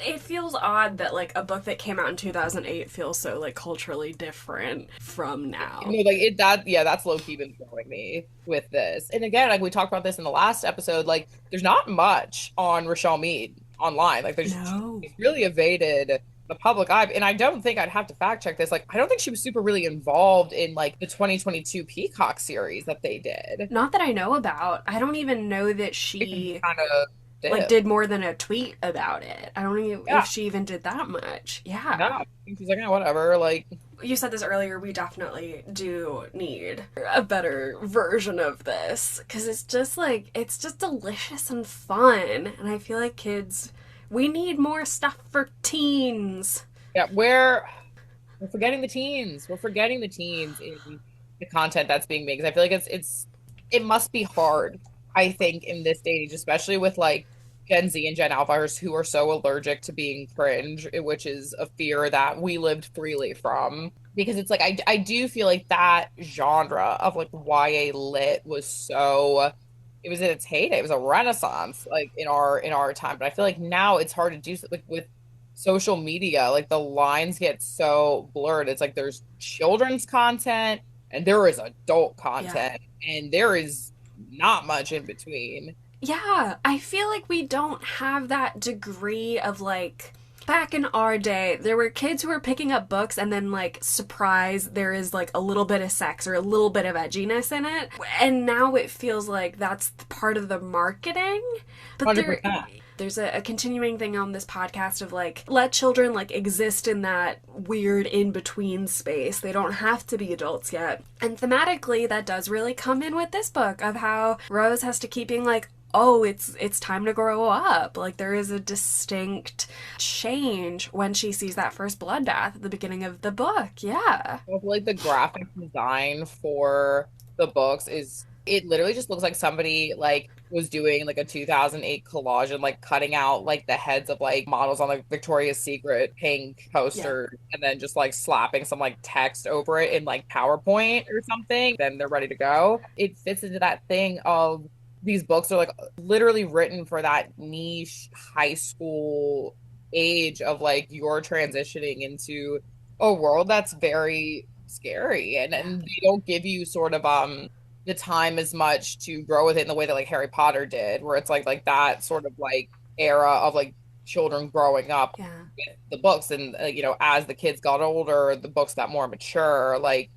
It feels odd that, like, a book that came out in 2008 feels so, like, culturally different from now. That's low-key been throwing me with this. And again, like, we talked about this in the last episode, like, there's not much on Richelle Mead online. Like, it's really evaded the public eye. And I don't think I'd have to fact-check this. Like, I don't think she was super really involved in, like, the 2022 Peacock series that they did. Not that I know about. I don't even know that she... kind of... did more than a tweet about it. I don't know if she even did that much. Yeah. No, she's like, whatever. Like, you said this earlier, we definitely do need a better version of this. Because it's just, like, it's just delicious and fun. And I feel like kids We need more stuff for teens. Yeah, we're forgetting the teens. We're forgetting the teens in the content that's being made. Because I feel like it must be hard, I think, in this day and age, especially with like Gen Z and Gen Alphas who are so allergic to being cringe, which is a fear that we lived freely from. Because it's like I do feel like that genre of like YA lit was so it was in its heyday. It was a renaissance like in our time. But I feel like now it's hard to do like with social media, like the lines get so blurred. It's like there's children's content and there is adult Yeah. content and there is not much in between. Yeah, I feel like we don't have that degree of like back in our day, there were kids who were picking up books and then like surprise there is like a little bit of sex or a little bit of edginess in it. And now it feels like that's part of the marketing. But 100%. there's a continuing thing on this podcast of like let children like exist in that weird in between space. They don't have to be adults yet. And thematically that does really come in with this book of how Rose has to keep being like, oh, it's time to grow up. Like there is a distinct change when she sees that first bloodbath at the beginning of the book. Yeah. I feel like the graphic design for the books is it literally just looks like somebody like was doing like a 2008 collage and like cutting out like the heads of like models on like Victoria's Secret pink poster and then just like slapping some like text over it in like PowerPoint or something. Then they're ready to go. It fits into that thing of these books are like literally written for that niche high school age of like you're transitioning into a world that's very scary and they don't give you sort of the time as much to grow with it in the way that like Harry Potter did where it's like that sort of like era of like children growing up with the books and you know as the kids got older the books got more mature like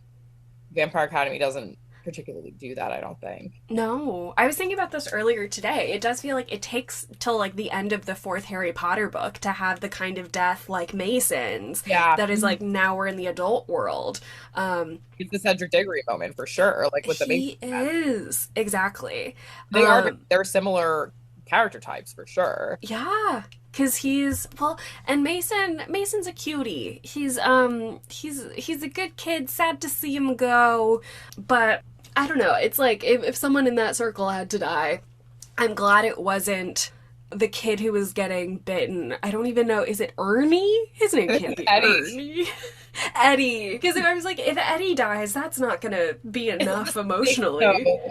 Vampire Academy doesn't particularly do that, I don't think. No, I was thinking about this earlier today. It does feel like it takes till like the end of the fourth Harry Potter book to have the kind of death like Mason's. Yeah. That is like now we're in the adult world. It's the Cedric Diggory moment for sure. Like with the he is exactly. They're similar character types for sure. Yeah. Cause he's well, and Mason's a cutie. He's a good kid. Sad to see him go, but I don't know. It's like if someone in that circle had to die, I'm glad it wasn't the kid who was getting bitten. I don't even know. Is it Ernie? His name can't be Eddie. Ernie. Eddie. Because if I was like, if Eddie dies, that's not gonna be enough emotionally.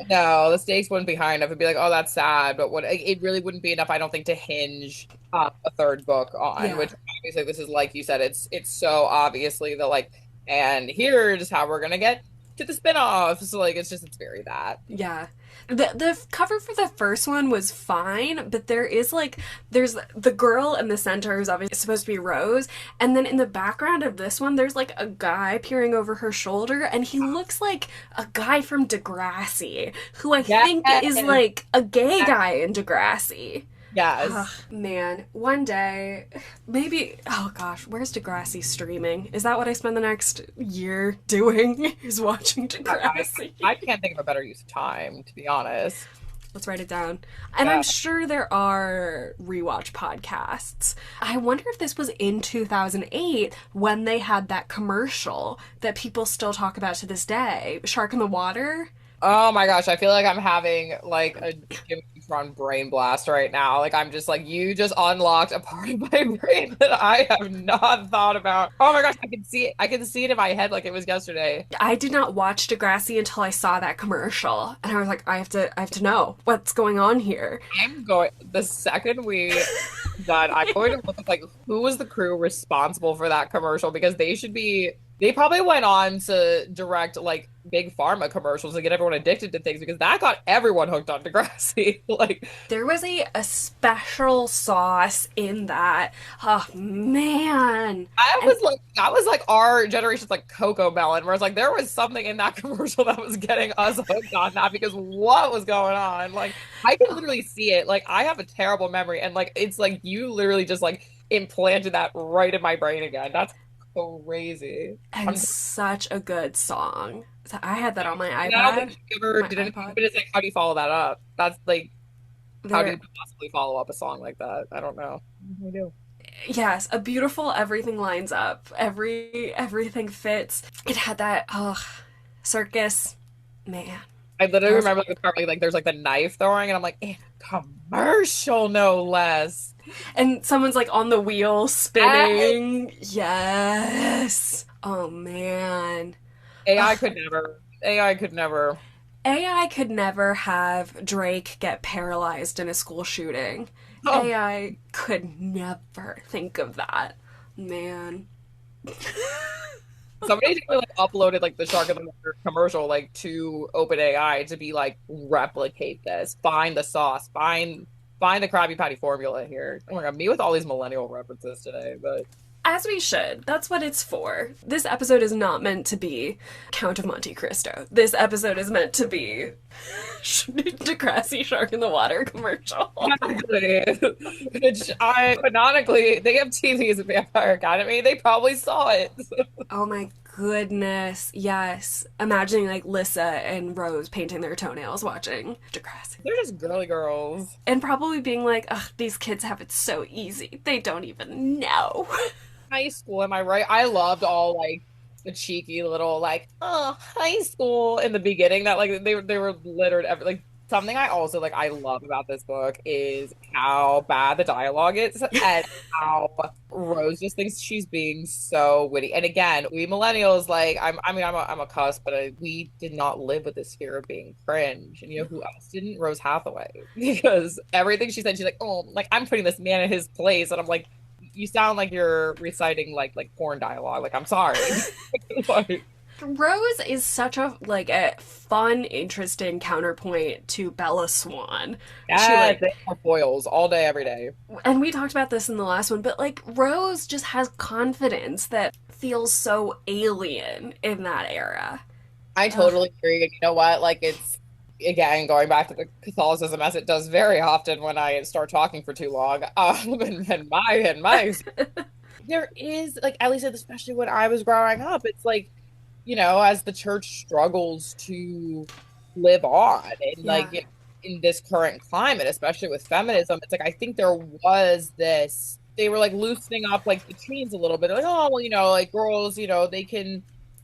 No, the stakes wouldn't be high enough. It'd be like, oh, that's sad, but what it really wouldn't be enough, I don't think, to hinge a third book on. Which obviously, this is like you said, it's so obviously the like, and here's how we're gonna get to the spinoffs. So like, it's very that. Yeah. The cover for the first one was fine, but there's the girl in the center who's obviously supposed to be Rose, and then in the background of this one, there's like a guy peering over her shoulder, and he looks like a guy from Degrassi, who I think is like a gay guy in Degrassi. Yes. Oh, man, one day, maybe, oh gosh, where's Degrassi streaming? Is that what I spend the next year doing? Is watching Degrassi? I can't think of a better use of time, to be honest. Let's write it down. And I'm sure there are rewatch podcasts. I wonder if this was in 2008 when they had that commercial that people still talk about to this day. Shark in the Water? Oh my gosh, I feel like I'm having like a Jimmy Neutron brain blast right now. Like I'm just like you just unlocked a part of my brain that I have not thought about. Oh my gosh, I can see it. I can see it in my head like it was yesterday. I did not watch Degrassi until I saw that commercial, and I was like, I have to know what's going on here. I'm going the second we done. I'm going to look up like who was the crew responsible for that commercial because they should be. They probably went on to direct like big pharma commercials to get everyone addicted to things because that got everyone hooked on Degrassi. Like there was a special sauce in that. Oh man. I was like our generation's like Coco Melon, where it's like there was something in that commercial that was getting us hooked on that because what was going on? Like I can literally see it. Like I have a terrible memory and like it's like you literally just like implanted that right in my brain again. That's crazy. And such a good song. So I had that on my iPad. It's like, how do you follow that up? That's like How do you There, possibly follow up a song like that? I don't know. I do. yes, a beautiful everything lines up. Everything fits. It had that circus, man. I literally That was, remember the part where, like there's like the knife throwing, and I'm like, "Eh, commercial, no less." and someone's like on the wheel Yes. spinning. Yes. Oh man. AI Ugh. could never. AI could never. AI could never have Drake get paralyzed in a school shooting. Oh, AI could never think of that. Man. somebody actually like uploaded like the Shark of the Water commercial like to OpenAI to be like replicate this, find the sauce, find the Krabby Patty formula here. Oh my god, me with all these millennial references today, but As we should. That's what it's for. This episode is not meant to be Count of Monte Cristo. This episode is meant to be Degrassi Shark in the Water commercial. exactly. Which I canonically they have TVs at Vampire Academy. They probably saw it. Oh my goodness. Yes. Imagining like Lissa and Rose painting their toenails watching Degrassi. They're just girly girls. And probably being like, ugh, these kids have it so easy. They don't even know. High school, am I right? I loved all like the cheeky little like oh high school in the beginning that like they were littered every like something I also like I love about this book is how bad the dialogue is and how Rose just thinks she's being so witty. And again, we millennials like I'm a cuss, but we did not live with this fear of being cringe. And you know who else didn't? Rose Hathaway, because everything she said, she's like, oh, like I'm putting this man in his place, and I'm like, you sound like you're reciting like porn dialogue. Like I'm sorry. Like, Rose is such a fun, interesting counterpoint to Bella Swan. She yeah, like they are foils all day, every day. and we talked about this in the last one, but like Rose just has confidence that feels so alien in that era. I Ugh. totally agree. And you know what? Like it's again going back to the Catholicism as it does very often when I start talking for too long. And my there is like at least especially when I was growing up, it's like as the church struggles to live on and Yeah. like in this current climate, especially with feminism, it's like I think there was this they were like loosening up like the chains a little bit, like oh well, like girls,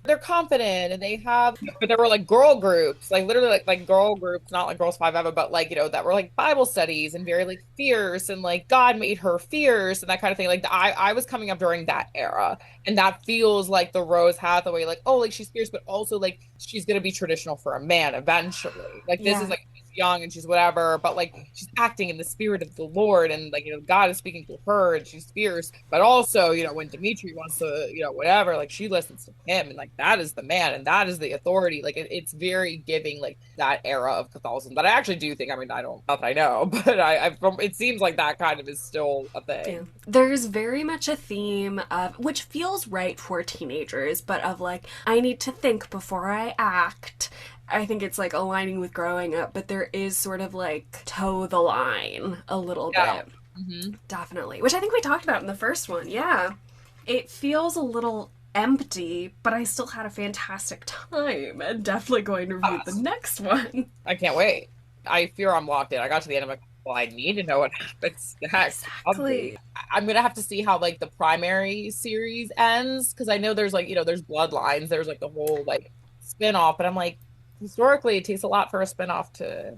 they're confident and they have but there were like girl groups like literally like girl groups, not like girls five ever, but like that were like Bible studies and very like fierce and like God made her fierce and that kind of thing. Like I was coming up during that era, and that feels like the Rose Hathaway, like oh like she's fierce but also like she's gonna be traditional for a man eventually. Like this is Yeah. like she's young and she's whatever, but like she's acting in the spirit of the Lord, and like God is speaking to her and she's fierce, but also when Dimitri wants to whatever, like she listens to him, and like that is the man and that is the authority. Like it's very giving like that era of Catholicism that I actually do think, I mean I don't, not that I know, but it seems like that kind of is still a Yeah. thing. There's very much a theme of, which feels right for teenagers, but of like, I need to think before I act. I think it's like aligning with growing up, but there is sort of like toe the line a little Yeah. bit. Hmm. Definitely. Which I think we talked about in the first one. Yeah. It feels a little empty, but I still had a fantastic time and definitely going to read the next one. I can't wait. I fear I'm locked in. I got to the end of my, well, I need to know what happens next. Exactly. I'm gonna have to see how like the primary series ends, because I know there's like there's bloodlines, there's like the whole like spin-off, but I'm like historically it takes a lot for a spin-off to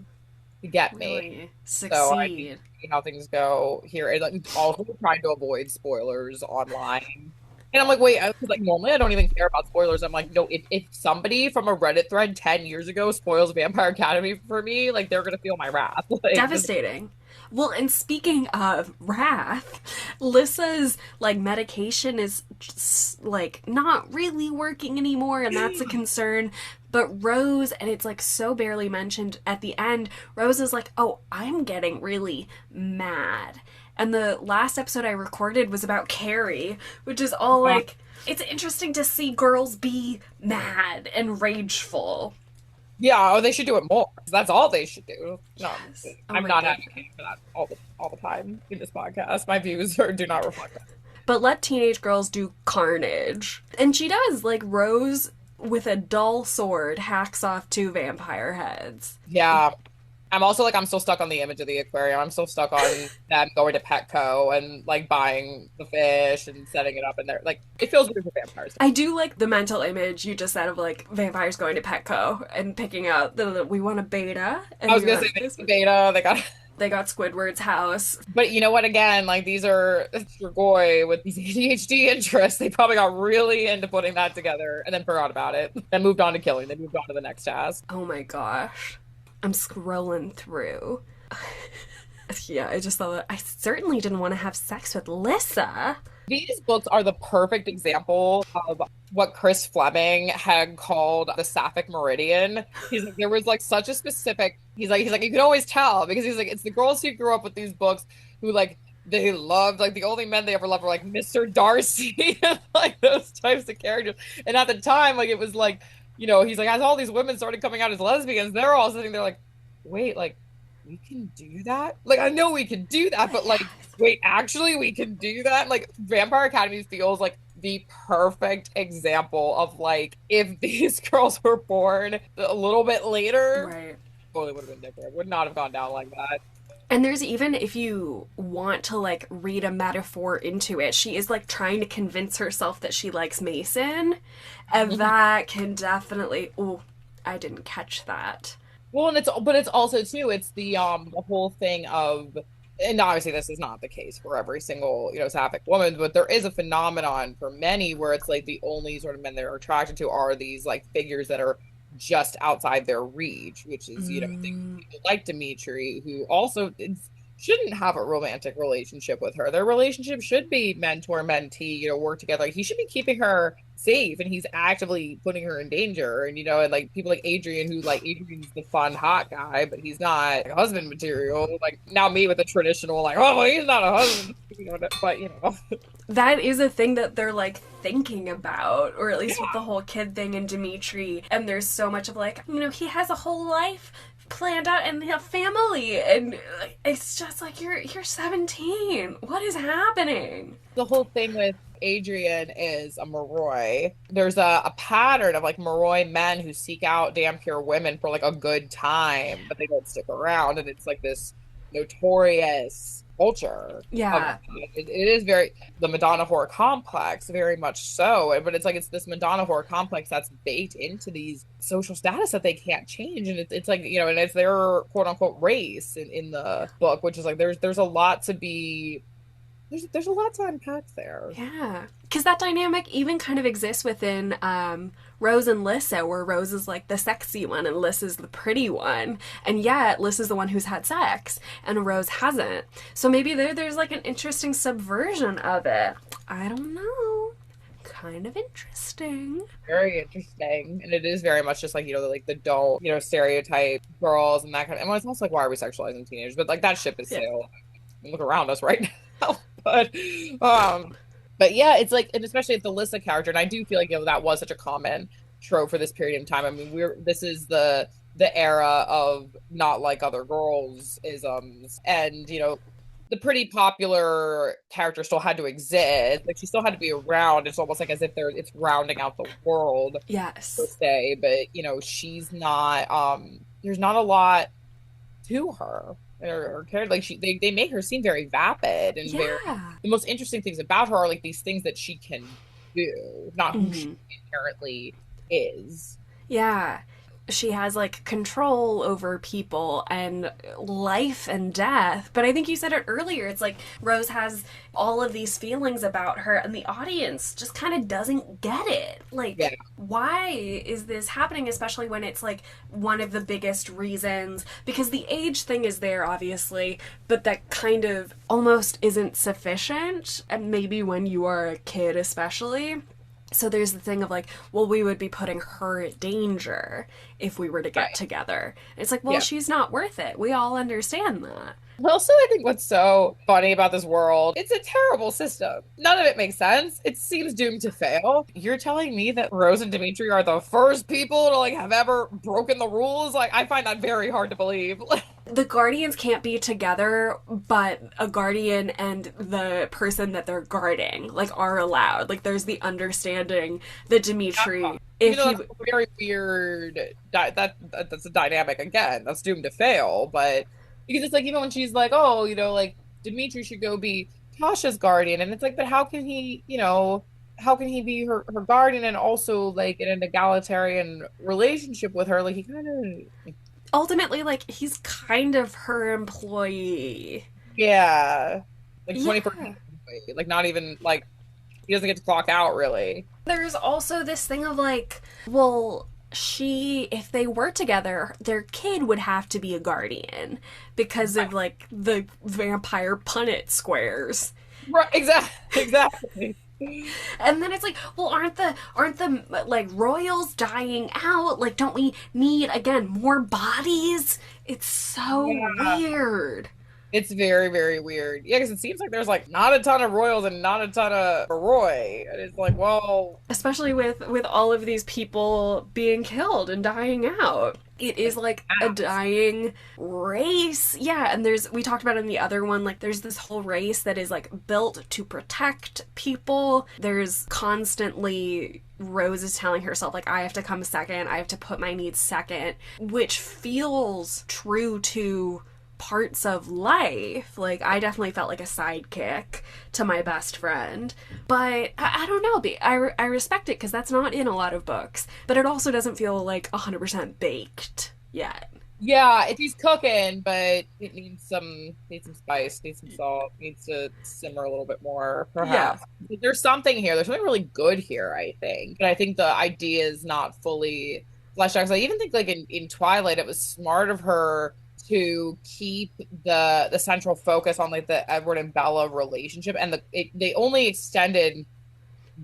get me. Really So I need succeed. to see how things go here. And like also trying to avoid spoilers online. And I'm like, wait, because like normally I don't even care about spoilers. I'm like, no, if somebody from a Reddit thread 10 years ago spoils Vampire Academy for me, like they're gonna feel my wrath. Like this, Devastating. Well, and speaking of wrath, Lissa's like medication is just, like not really working anymore, and that's a concern. But Rose, and it's like so barely mentioned at the end, Rose is like, oh, I'm getting really mad. And the last episode I recorded was about Carrie, which is all like, it's interesting to see girls be mad and rageful. yeah, oh, they should do it more. That's all they should do. No, Yes. Oh I'm my not goodness. advocating for that all the time in this podcast. My views do not reflect that. But let teenage girls do carnage. And she does. Like, Rose, with a dull sword, hacks off two vampire heads. Yeah, I'm also like, I'm still stuck on the image of the aquarium. I'm still stuck on them going to Petco and like buying the fish and setting it up in there. Like, it feels weird for vampires. I do like the mental image you just said of like vampires going to Petco and picking out we want a beta, I and was you're gonna say like, they this got beta, they got. they got Squidward's house. But you know what? Again, like these are Strigoi with these ADHD interests. They probably got really into putting that together and then forgot about it. Then moved on to killing. They moved on to the next task. Oh my gosh. I'm scrolling through. Yeah, I just thought that I certainly didn't want to have sex with Lissa. These books are the perfect example of what Chris Fleming had called the Sapphic Meridian. He's like, there was like such a specific, he's like, you can always tell because he's like, it's the girls who grew up with these books who like, they loved, like the only men they ever loved were like Mr. Darcy and like those types of characters. And at the time, like it was like, he's like, as all these women started coming out as lesbians, they're all sitting there like, wait, like, we can do that? Like, I know we can do that, but like, wait, actually, we can do that? Like, Vampire Academy feels like the perfect example of like, if these girls were born a little bit later, Right. totally would have been different. Would not have gone down like that. And there's even, if you want to like read a metaphor into it, she is like trying to convince herself that she likes Mason. And that can definitely, oh, I didn't catch that. Well, and it's also too, it's the whole thing of, and obviously this is not the case for every single, sapphic woman, but there is a phenomenon for many where it's like the only sort of men they're attracted to are these like figures that are just outside their reach, which is, things people like Dimitri, who also shouldn't have a romantic relationship with her. Their relationship should be mentor-mentee, work together. Like, he should be keeping her safe, and he's actively putting her in danger. And, and like people like Adrian, who like Adrian's the fun, hot guy, but he's not like, husband material. Like now me with a traditional, like, oh, well, he's not a husband, but. That is a thing that they're like thinking about, or at least with the whole kid thing in Dimitri. And there's so much of like, he has a whole life planned out and a family, and it's just like you're 17. What is happening? The whole thing with Adrian is a Moroi. There's a pattern of like Moroi men who seek out damn pure women for like a good time, but they don't stick around, and it's like this notorious culture. Yeah. It is very the Madonna horror complex, very much so. But it's like it's this Madonna horror complex that's baked into these social status that they can't change, and it's like and it's their quote unquote race in the book, which is like there's a lot to be. There's a lot to unpack there. Yeah. Because that dynamic even kind of exists within Rose and Lissa, where Rose is like the sexy one and Lissa's the pretty one. And yet Lissa's the one who's had sex and Rose hasn't. So maybe there's like an interesting subversion of it. I don't know. Kind of interesting. Very interesting. And it is very much just like, the don't, stereotype girls and that kind of, and it's also like, why are we sexualizing teenagers? But like that ship is sailed. Look around us right now. But yeah, it's like, and especially if the Lissa character, and I do feel like that was such a common trope for this period of time. I mean, this is the era of not like other girls isms, and the pretty popular character still had to exist. Like she still had to be around. It's almost like as if it's rounding out the world. Yes. Per se, but she's not. There's not a lot to her. Or like they make her seem very vapid and very. The most interesting things about her are like these things that she can do, not who she inherently is. Yeah. She has like control over people and life and death. But I think you said it earlier. It's like Rose has all of these feelings about her and the audience just kind of doesn't get it. Like, why is this happening? Especially when it's like one of the biggest reasons, because the age thing is there, obviously, but that kind of almost isn't sufficient. And maybe when you are a kid, especially. So there's the thing of like, well, we would be putting her at danger if we were to get together. And it's like, well, she's not worth it. We all understand that. Also, I think what's so funny about this world, it's a terrible system. None of it makes sense. It seems doomed to fail. You're telling me that Rose and Dimitri are the first people to like have ever broken the rules? Like, I find that very hard to believe. The guardians can't be together, but a guardian and the person that they're guarding, like, are allowed. Like, there's the understanding that Dimitri, Even if though he, that's a very weird, that's a dynamic again. That's doomed to fail. But because it's like even when she's like, oh, like Dimitri should go be Tasha's guardian, and it's like, but how can he, how can he be her guardian and also like in an egalitarian relationship with her? Like he kind of, ultimately, like, he's kind of her employee. yeah, like 24, Yeah. like not even like he doesn't get to clock out really. There's also this thing of like, well, if they were together, their kid would have to be a guardian because of like the vampire Punnett squares. Right, exactly. And then it's like, well, aren't the like royals dying out? Like, don't we need again more bodies? It's so Yeah. weird. It's very, very weird. Yeah, because it seems like there's like not a ton of royals and not a ton of Roy. And it's like, well, Especially with all of these people being killed and dying out. It is like a dying race. Yeah, and we talked about in the other one, like there's this whole race that is like built to protect people. There's constantly Rose is telling herself, like, I have to come second, I have to put my needs second, which feels true to parts of life. Like, I definitely felt like a sidekick to my best friend. But I don't know. I respect it because that's not in a lot of books. But it also doesn't feel like 100% baked yet. yeah, he's cooking, but it needs some spice, needs some salt, needs to simmer a little bit more, Yeah. perhaps. There's something here. There's something really good here, I think. But I think the idea is not fully fleshed out. 'Cause I even think like in Twilight, it was smart of her to keep the central focus on like the Edward and Bella relationship, and they only extended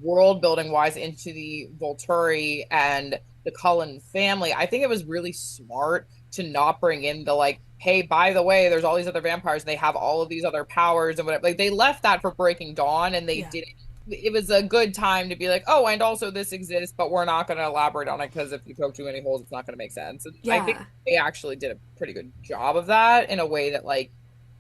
world building wise into the Volturi and the Cullen family. I think it was really smart to not bring in the like, hey, by the way, there's all these other vampires and they have all of these other powers and whatever. Like they left that for Breaking Dawn, and they Yeah. didn't. It was a good time to be like, oh, and also this exists, but we're not going to elaborate on it because if you poke too many holes, it's not going to make sense. And I think Yeah. they actually did a pretty good job of that in a way that like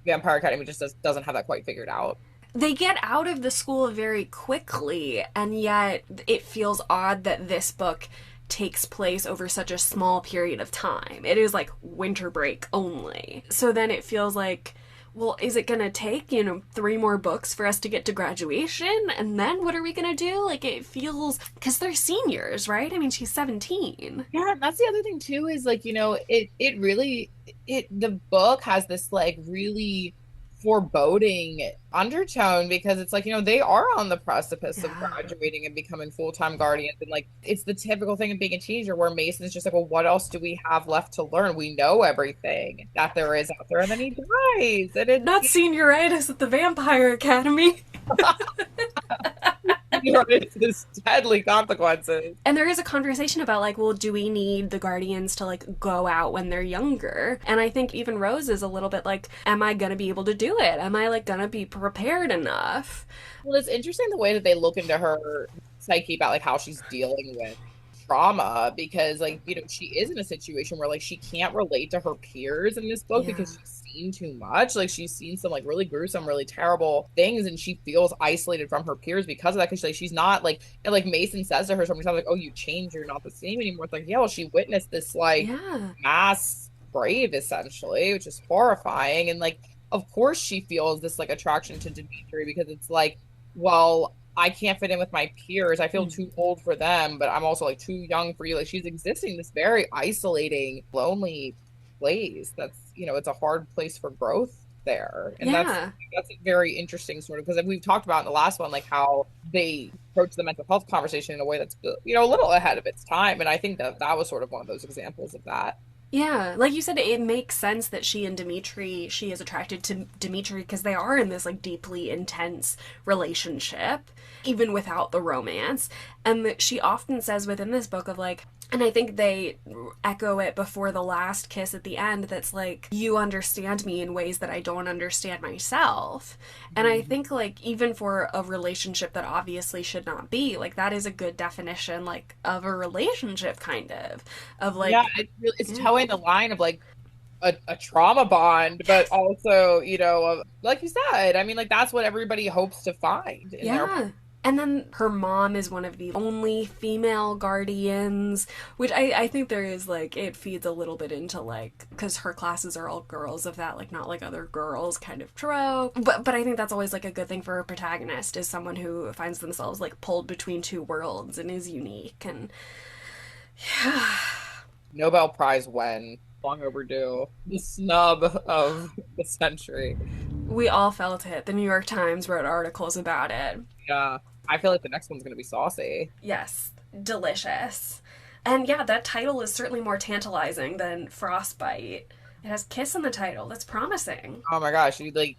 Vampire Academy just doesn't have that quite figured out. They get out of the school very quickly, and yet it feels odd that this book takes place over such a small period of time. It is like winter break only. So then it feels like, well, is it gonna take, 3 more books for us to get to graduation? And then what are we gonna do? Like, it feels, because they're seniors, right? I mean, she's 17. Yeah, and that's the other thing too is like, it really the book has this like really foreboding undertone because it's like, they are on the precipice of Yeah. graduating and becoming full-time guardians. And like it's the typical thing of being a teenager where Mason's just like, well, what else do we have left to learn? We know everything that there is out there, and then he dies. And Not senioritis at the Vampire Academy. it's this deadly consequences. And there is a conversation about, like, well, do we need the guardians to, like, go out when they're younger? And I think even Rose is a little bit like, am I gonna be able to do it? Am I, like, gonna be prepared enough? Well, it's interesting the way that they look into her psyche about like how she's dealing with trauma because like she is in a situation where like she can't relate to her peers in this book Yeah. because she's seen too much. Like she's seen some like really gruesome, really terrible things, and she feels isolated from her peers because of that. Because she's not like, and like Mason says to her so many times like, oh, you changed, you're not the same anymore. It's like, yeah, well, she witnessed this like Yeah. mass grave essentially, which is horrifying. And like of course she feels this like attraction to Dimitri because it's like, well, I can't fit in with my peers. I feel too old for them, but I'm also like too young for you. Like she's existing this very isolating, lonely place. That's it's a hard place for growth there, and Yeah. that's a very interesting sort of because we've talked about in the last one like how they approach the mental health conversation in a way that's a little ahead of its time, and I think that was sort of one of those examples of that. Yeah, like you said, it makes sense that she is attracted to Dimitri because they are in this like deeply intense relationship, even without the romance. And that she often says within this book of like, and I think they echo it before the last kiss at the end, that's like, you understand me in ways that I don't understand myself. And I think like even for a relationship that obviously should not be, like that is a good definition like of a relationship kind of like Yeah, it's towing the line of like a trauma bond, but also, like you said, I mean, like that's what everybody hopes to find in their. Yeah. And then her mom is one of the only female guardians, which I think there is like, it feeds a little bit into like, because her classes are all girls of that, like not like other girls kind of trope. But I think that's always like a good thing for a protagonist is someone who finds themselves like pulled between two worlds and is unique. And yeah. Nobel Prize win. Long overdue. The snub of the century. We all felt it. The New York Times wrote articles about it. Yeah. I feel like the next one's going to be saucy. Yes, delicious. And yeah, that title is certainly more tantalizing than Frostbite. It has kiss in the title. That's promising. Oh my gosh, the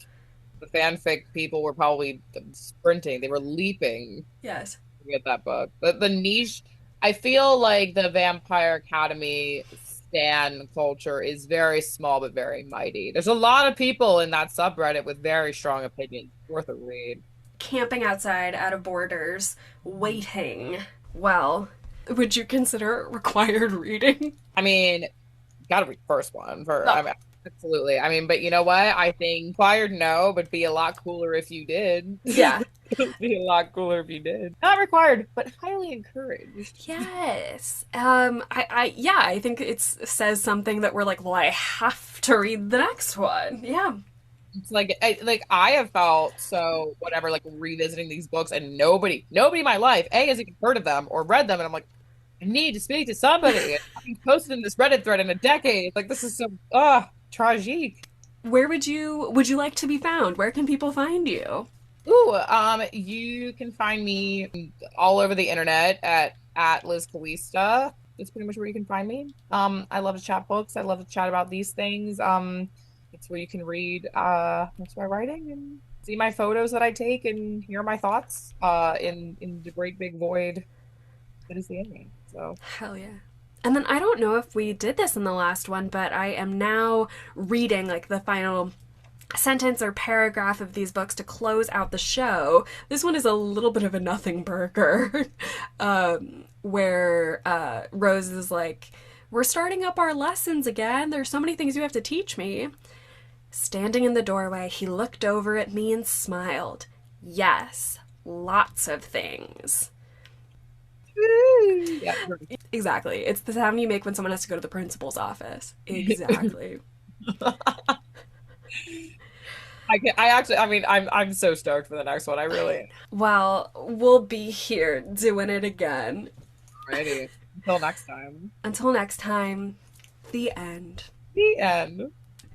fanfic people were probably sprinting. They were leaping Yes. to get that book. The niche, I feel like the Vampire Academy stan culture is very small but very mighty. There's a lot of people in that subreddit with very strong opinions. Worth a read. Camping outside, out of borders, waiting. Well, would you consider it required reading? I mean, gotta read the first one for. I mean, absolutely. I mean, but you know what? I think required no, but be a lot cooler if you did. Yeah. Be a lot cooler if you did. Not required, but highly encouraged. Yes. I think it says something that we're like, well, I have to read the next one. Yeah. It's like I have felt so whatever, like revisiting these books and nobody in my life has even heard of them or read them, and I'm like, I need to speak to somebody. I haven't posted in this Reddit thread in a decade. Like this is so tragique. Where would you like to be found? Where can people find you? Ooh, you can find me all over the internet at Liz Calista. That's pretty much where you can find me. I love to chat books. I love to chat about these things. It's where you can read most of my writing and see my photos that I take and hear my thoughts in the great big void that is the internet. So hell yeah. And then I don't know if we did this in the last one, but I am now reading like the final sentence or paragraph of these books to close out the show. This one is a little bit of a nothing burger, where Rose is like, we're starting up our lessons again. There's so many things you have to teach me. Standing in the doorway, he looked over at me and smiled. Yes, lots of things. Yeah. Exactly. It's the sound you make when someone has to go to the principal's office. Exactly. I'm so stoked for the next one. I really am. Well, we'll be here doing it again. Ready. Until next time. Until next time, the end. The end.